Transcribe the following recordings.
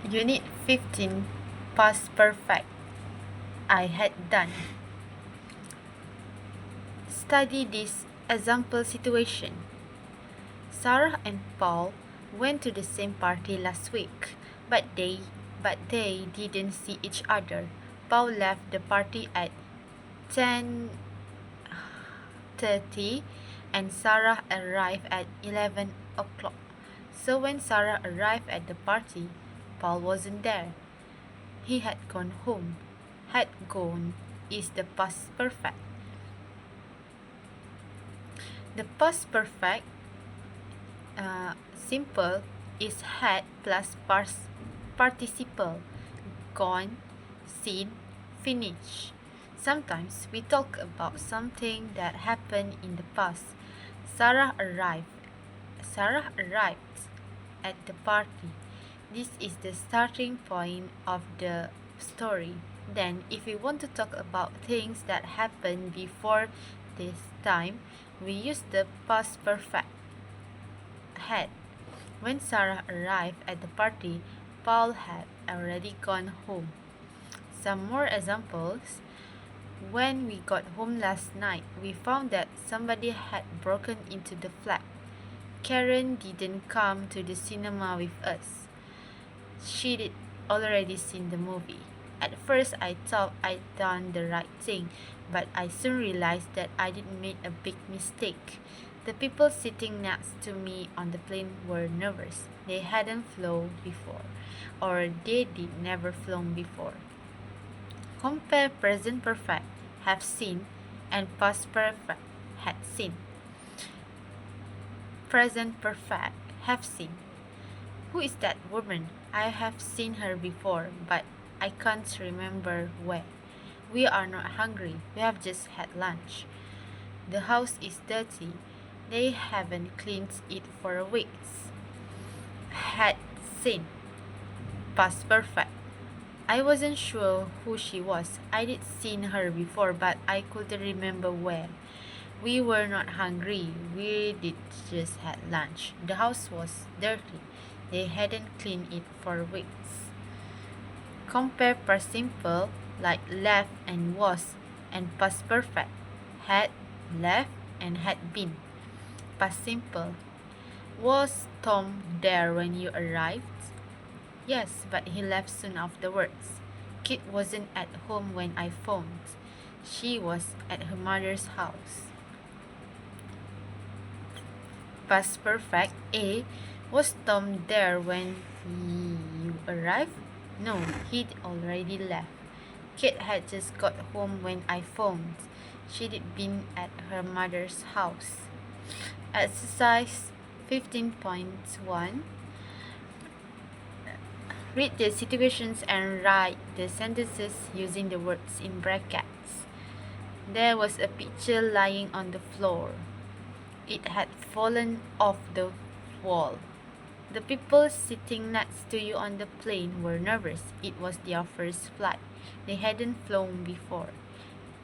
Unit 15, Past Perfect. I had done. Study this example situation. Sarah and Paul went to the same party last week, but they didn't see each other. Paul left the party at 10:30 and Sarah arrived at 11 o'clock. So when Sarah arrived at the party, Paul wasn't there. He had gone home. Had gone is the past perfect. The past perfect simple is had plus participle. Gone, seen, finished. Sometimes we talk about something that happened in the past. Sarah arrived. Sarah arrived at the party. This is the starting point of the story. Then, if we want to talk about things that happened before this time, we use the past perfect. Had. When Sarah arrived at the party, Paul had already gone home. Some more examples. When we got home last night, we found that somebody had broken into the flat. Karen didn't come to the cinema with us. She'd already seen the movie. At first, I thought I'd done the right thing, but I soon realized that I did made a big mistake. The people sitting next to me on the plane were nervous. They hadn't flown before, or they did never flown before. Compare present perfect, have seen, and past perfect, had seen. Present perfect, have seen. Who is that woman? I have seen her before, but I can't remember where. We are not hungry. We have just had lunch. The house is dirty. They haven't cleaned it for weeks. Had seen. Past perfect. I wasn't sure who she was. I did seen her before, but I couldn't remember where. We were not hungry. We did just had lunch. The house was dirty. They hadn't cleaned it for weeks. Compare past simple like left and was and past perfect. Had, left, and had been. Past simple. Was Tom there when you arrived? Yes, but he left soon afterwards. Kit wasn't at home when I phoned. She was at her mother's house. Past perfect. A. Was Tom there when you arrived? No, he'd already left. Kate had just got home when I phoned. She'd been at her mother's house. Exercise 15.1. Read the situations and write the sentences using the words in brackets. There was a picture lying on the floor. It had fallen off the wall. The people sitting next to you on the plane were nervous. It was their first flight. They hadn't flown before.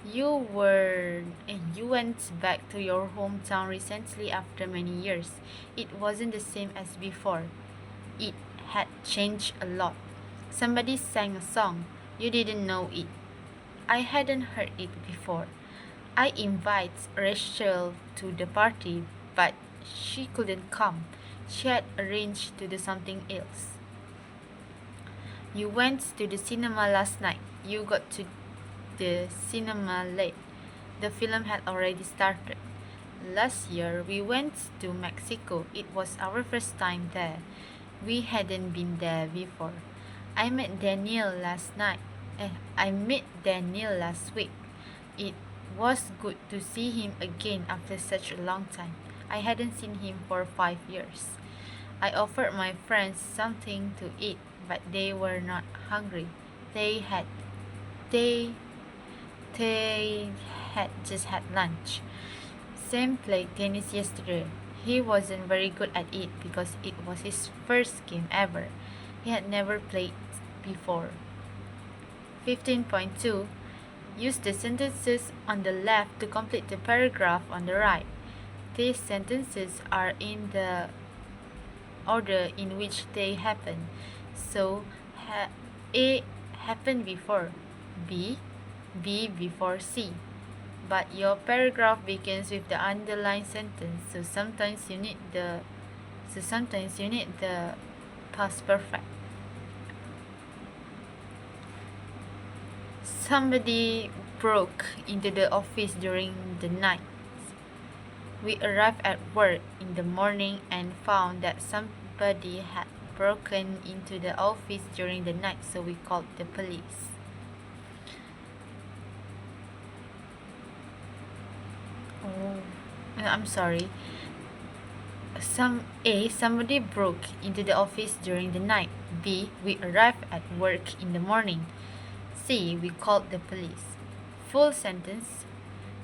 You went back to your hometown recently after many years. It wasn't the same as before. It had changed a lot. Somebody sang a song. You didn't know it. I hadn't heard it before. I invited Rachel to the party, but she couldn't come. She had arranged to do something else. You went to the cinema last night. You got to the cinema late. The film had already started. Last year, we went to Mexico. It was our first time there. We hadn't been there before. I met Daniel last night. I met Daniel last week. It was good to see him again after such a long time. I hadn't seen him for 5 years. I offered my friends something to eat, but they were not hungry. They had they they had just had lunch. Sam played tennis yesterday. He wasn't very good at it because it was his first game ever. He had never played before. 15.2. Use the sentences on the left to complete the paragraph on the right. These sentences are in the order in which they happen. So, A happened before B, B before C. But your paragraph begins with the underlined sentence, so sometimes you need the past perfect. Somebody broke into the office during the night. We arrived at work in the morning and found that somebody had broken into the office during the night, so we called the police. Oh, I'm sorry. Somebody broke into the office during the night. B, we arrived at work in the morning. C, we called the police. Full sentence.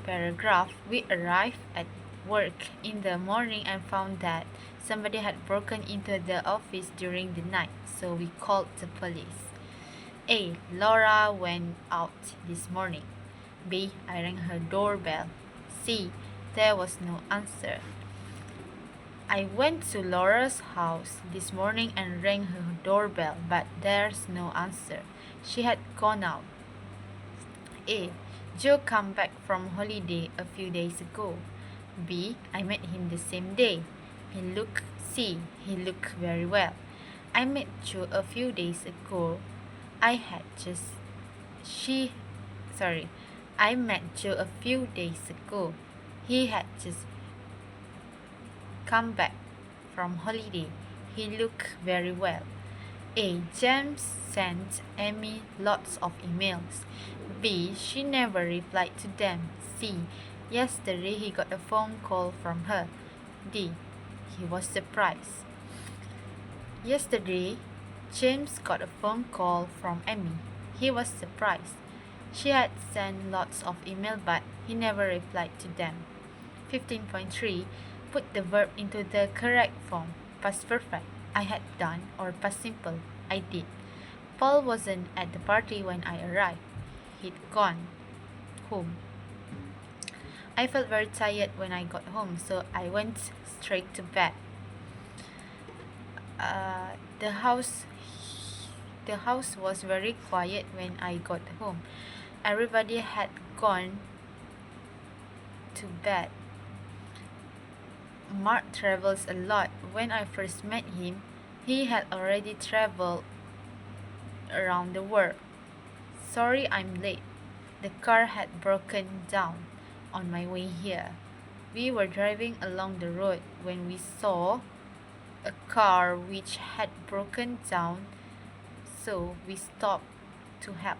Paragraph, we arrived at work in the morning and found that somebody had broken into the office during the night, so we called the police. A, Laura went out this morning. B, I rang her doorbell. C, there was no answer. I went to Laura's house this morning and rang her doorbell, but there's no answer. She had gone out. A, Joe came back from holiday a few days ago. B, I met him the same day. C, he looked very well. I met Joe a few days ago. I met Joe a few days ago. He had just come back from holiday. He looked very well. A, James sent Amy lots of emails. B, she never replied to them. C, yesterday he got a phone call from her. D, he was surprised. Yesterday, James got a phone call from Amy. He was surprised. She had sent lots of email, but he never replied to them. 15.3. Put the verb into the correct form. Past perfect, I had done, or past simple, I did. Paul wasn't at the party when I arrived. He'd gone home. I felt very tired when I got home, so I went straight to bed. The house was very quiet when I got home. Everybody had gone to bed. Mark travels a lot. When I first met him, he had already traveled around the world. Sorry I'm late. The car had broken down on my way here. We were driving along the road when we saw a car which had broken down, so we stopped to help.